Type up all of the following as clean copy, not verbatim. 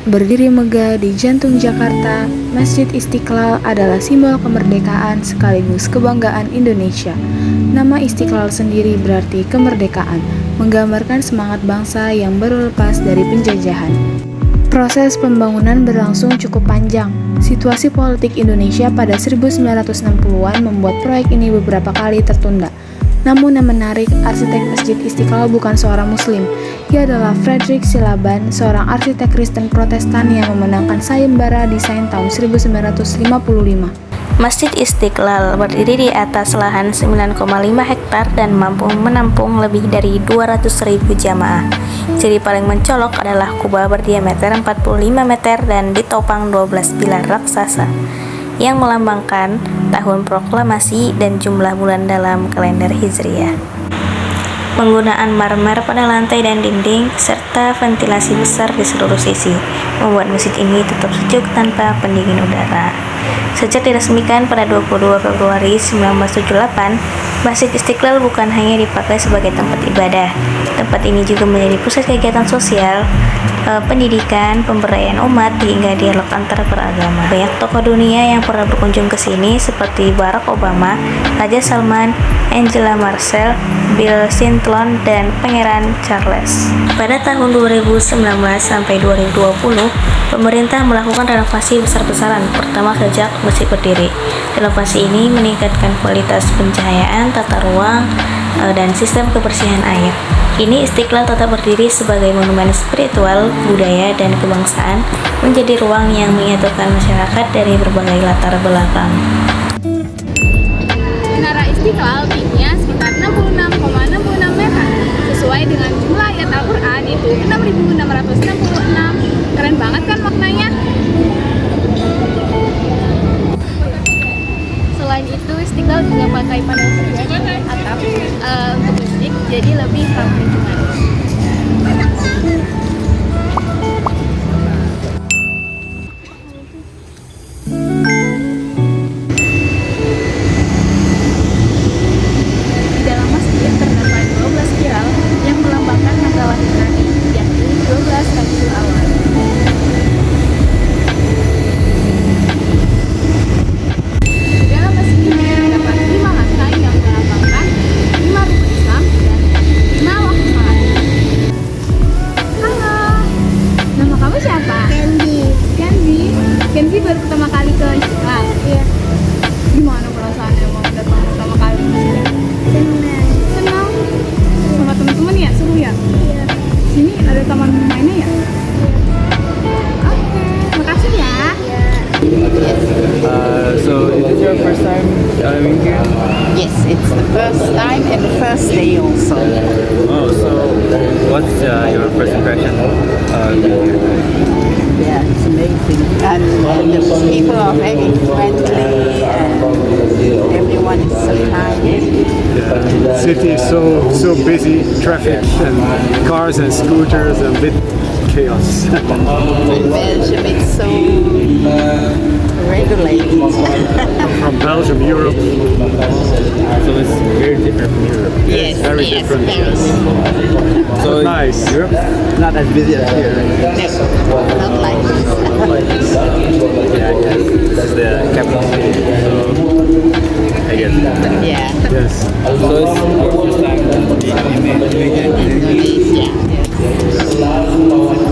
Berdiri megah di jantung Jakarta, Masjid Istiqlal adalah simbol kemerdekaan sekaligus kebanggaan Indonesia. Nama Istiqlal sendiri berarti kemerdekaan, menggambarkan semangat bangsa yang baru lepas dari penjajahan. Proses pembangunan berlangsung cukup panjang. Situasi politik Indonesia pada 1960-an membuat proyek ini beberapa kali tertunda. Namun yang menarik, arsitek Masjid Istiqlal bukan seorang Muslim. Ia adalah Frederick Silaban, seorang arsitek Kristen Protestan yang memenangkan sayembara desain tahun 1955. Masjid Istiqlal berdiri di atas lahan 9,5 hektar dan mampu menampung lebih dari 200.000 jamaah. Ciri paling mencolok adalah kubah berdiameter 45 meter dan ditopang 12 pilar raksasa yang melambangkan tahun proklamasi dan jumlah bulan dalam kalender Hijriah. Penggunaan marmer pada lantai dan dinding serta ventilasi besar di seluruh sisi membuat masjid ini tetap sejuk tanpa pendingin udara. Sejak diresmikan pada 22 Februari 1978, Masjid Istiqlal bukan hanya dipakai sebagai tempat ibadah. Tempat ini juga menjadi pusat kegiatan sosial, pendidikan, pemberdayaan umat, hingga dialog antar beragama. Banyak tokoh dunia yang pernah berkunjung ke sini seperti Barack Obama, Raja Salman, Angela Merkel, Bill Clinton, dan Pangeran Charles. Pada tahun 2019 sampai 2020, pemerintah melakukan renovasi besar-besaran pertama sejak masjid berdiri. Renovasi ini meningkatkan kualitas pencahayaan, tata ruang, dan sistem kebersihan air. Kini Istiqlal tetap berdiri sebagai monumen spiritual, budaya, dan kebangsaan, menjadi ruang yang menyatukan masyarakat dari berbagai latar belakang. Menara Istiqlal tingginya sekitar 66,66 meter. Sesuai dengan jumlah ayat Al-Quran itu 6.666. Keren banget kan maknanya? Selain itu, Istiqlal juga pakai panel surya atap untuk listrik, jadi lebih ramah lingkungan. Di dalam masjid terdapat 12 spiral yang melambangkan tanggal lahir Nabi, yakni 12 Rabiul Awal. Kenzi baru pertama kali ke Istiqlal. Iya. Gimana perasaannya mau datang pertama kali ke sini? Senang. Senang? Sama teman-teman ya? Seru ya? Iya. Sini ada taman mainnya ya? Iya. Oke, makasih ya. Iya. So is this your first time being here? Yes, it's the first time and the first day also. Oh, so what's your first impression being here? Yeah, it's amazing. And the people are very friendly and everyone is so kind. The city is so busy, traffic and cars and scooters and a bit chaos. Belgium is so regulated. From Belgium, Europe. So it's very different from Europe. Yes, Very yes, different, very yes. So Nice. Europe not as busy as here. No, not like this. Yeah, I guess this is the capital city. So I guess. Yeah, Yes. So it's your first time Indonesia.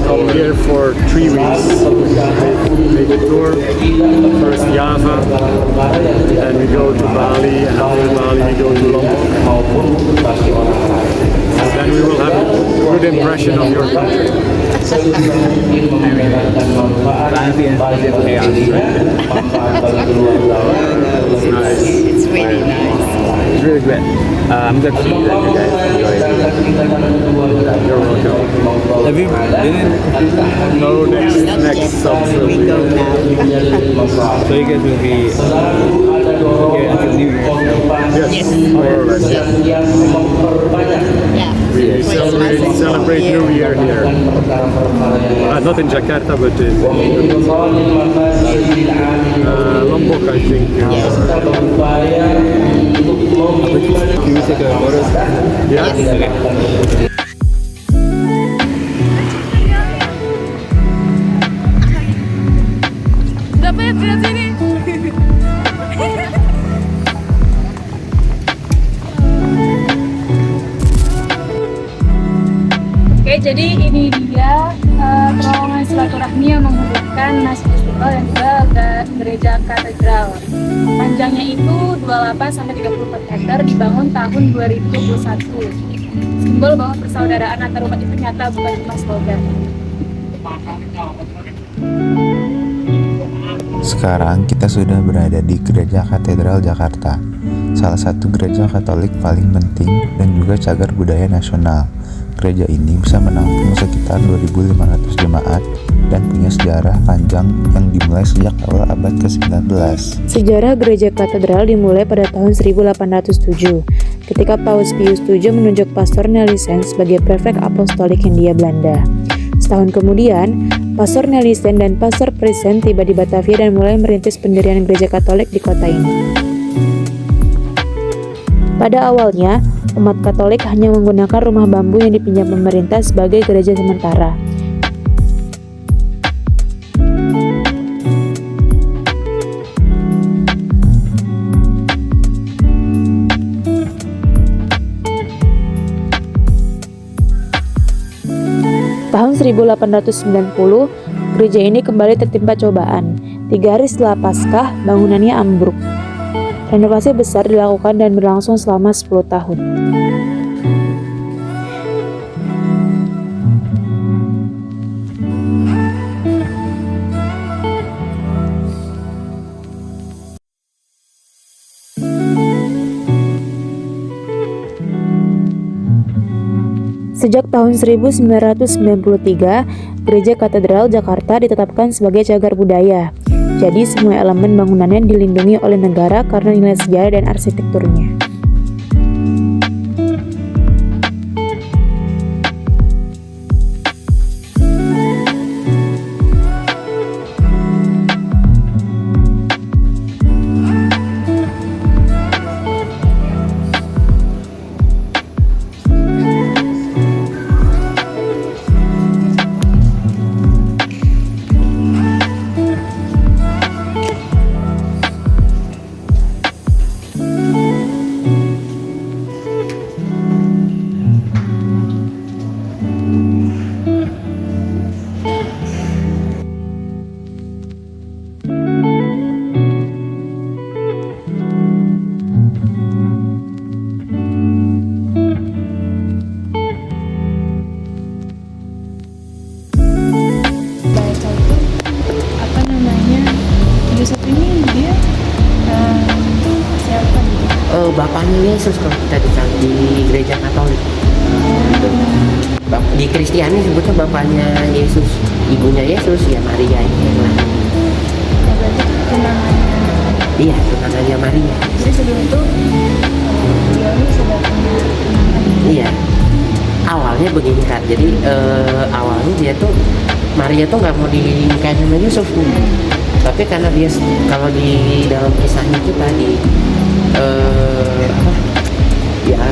Come here for 3 weeks. Make a tour. First Java, then we go to Bali, and after Bali we go to Lombok. And then we will have a good impression of your country. Nice. It's really nice. It's really great. I'm glad to see that you guys enjoy it. You're welcome. Have you been in? No, next summer We go now. So you guys will be here until New Year. Yes, more or less. Yeah. We Christmas celebrate here. New Year here. Not in Jakarta, but in Lombok, I think. Can we take a photo? Yeah. Okay. silaturahmi yang menghubungkan Masjid Istiqlal dan juga Gereja Katedral. Panjangnya itu 28-34 meter, dibangun tahun 2021. Simbol bahwa persaudaraan antar umat itu nyata, bukan cuma slogan. Sekarang kita sudah berada di Gereja Katedral Jakarta, salah satu gereja Katolik paling penting dan juga cagar budaya nasional. Gereja ini bisa menampung sekitar 2.500 jemaat dan punya sejarah panjang yang dimulai sejak awal abad ke-19. Sejarah Gereja Katedral dimulai pada tahun 1807, ketika Paus Pius VII menunjuk Pastor Nelissen sebagai prefek apostolik Hindia Belanda. Setahun kemudian, Pastor Nelissen dan Pastor Prisen tiba di Batavia dan mulai merintis pendirian gereja Katolik di kota ini. Pada awalnya, umat Katolik hanya menggunakan rumah bambu yang dipinjam pemerintah sebagai gereja sementara. Tahun 1890, gereja ini kembali tertimpa cobaan. 3 hari setelah Paskah, bangunannya ambruk. Renovasi besar dilakukan dan berlangsung selama 10 tahun. Sejak tahun 1993, Gereja Katedral Jakarta ditetapkan sebagai cagar budaya. Jadi semua elemen bangunannya dilindungi oleh negara karena nilai sejarah dan arsitekturnya. Yusuf ini dia siapa gitu? Bapaknya Yesus kalau kita di gereja Katolik. Di Kristiani sebutnya bapaknya Yesus, ibunya Yesus ya Maria ini yang lain. Ya, berarti tunangannya. Iya, tunangannya Maria. Jadi sebelum itu dia ini sudah punya tunangan. Iya. Awalnya begini Kak, jadi awalnya dia tuh Maria tuh nggak mau dinikahin sama Yusuf nih. Tapi karena dia kalau di dalam kisahnya kita di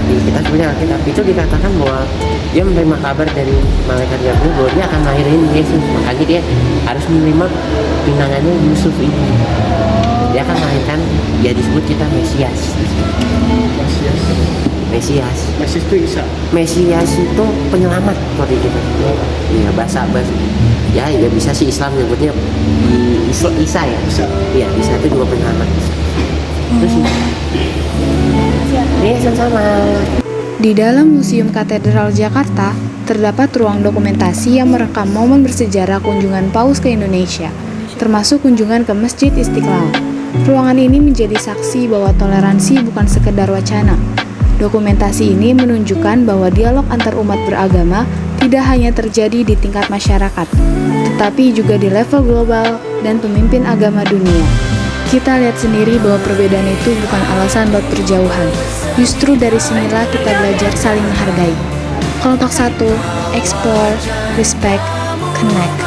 di kita sebenarnya Alkitab itu dikatakan bahwa dia menerima kabar dari malaikat Gabriel bahwa dia akan lahirin Yesus, makanya dia harus menerima tunangannya Yusuf ini. Dia akan melahirkan, dia disebut kita Mesias. Mesias itu Isa. Mesias itu penyelamat kalau di kita. Iya bahasa ya bisa sih Islam nyebutnya di Isa ya. Iya Isa itu juga penyelamat. Terus sama. Di dalam Museum Katedral Jakarta, terdapat ruang dokumentasi yang merekam momen bersejarah kunjungan Paus ke Indonesia, termasuk kunjungan ke Masjid Istiqlal. Ruangan ini menjadi saksi bahwa toleransi bukan sekedar wacana. Dokumentasi ini menunjukkan bahwa dialog antar umat beragama tidak hanya terjadi di tingkat masyarakat, tetapi juga di level global dan pemimpin agama dunia. Kita lihat sendiri bahwa perbedaan itu bukan alasan buat perjauhan. Justru dari sinilah kita belajar saling menghargai. Kelompok 1, explore, respect, connect.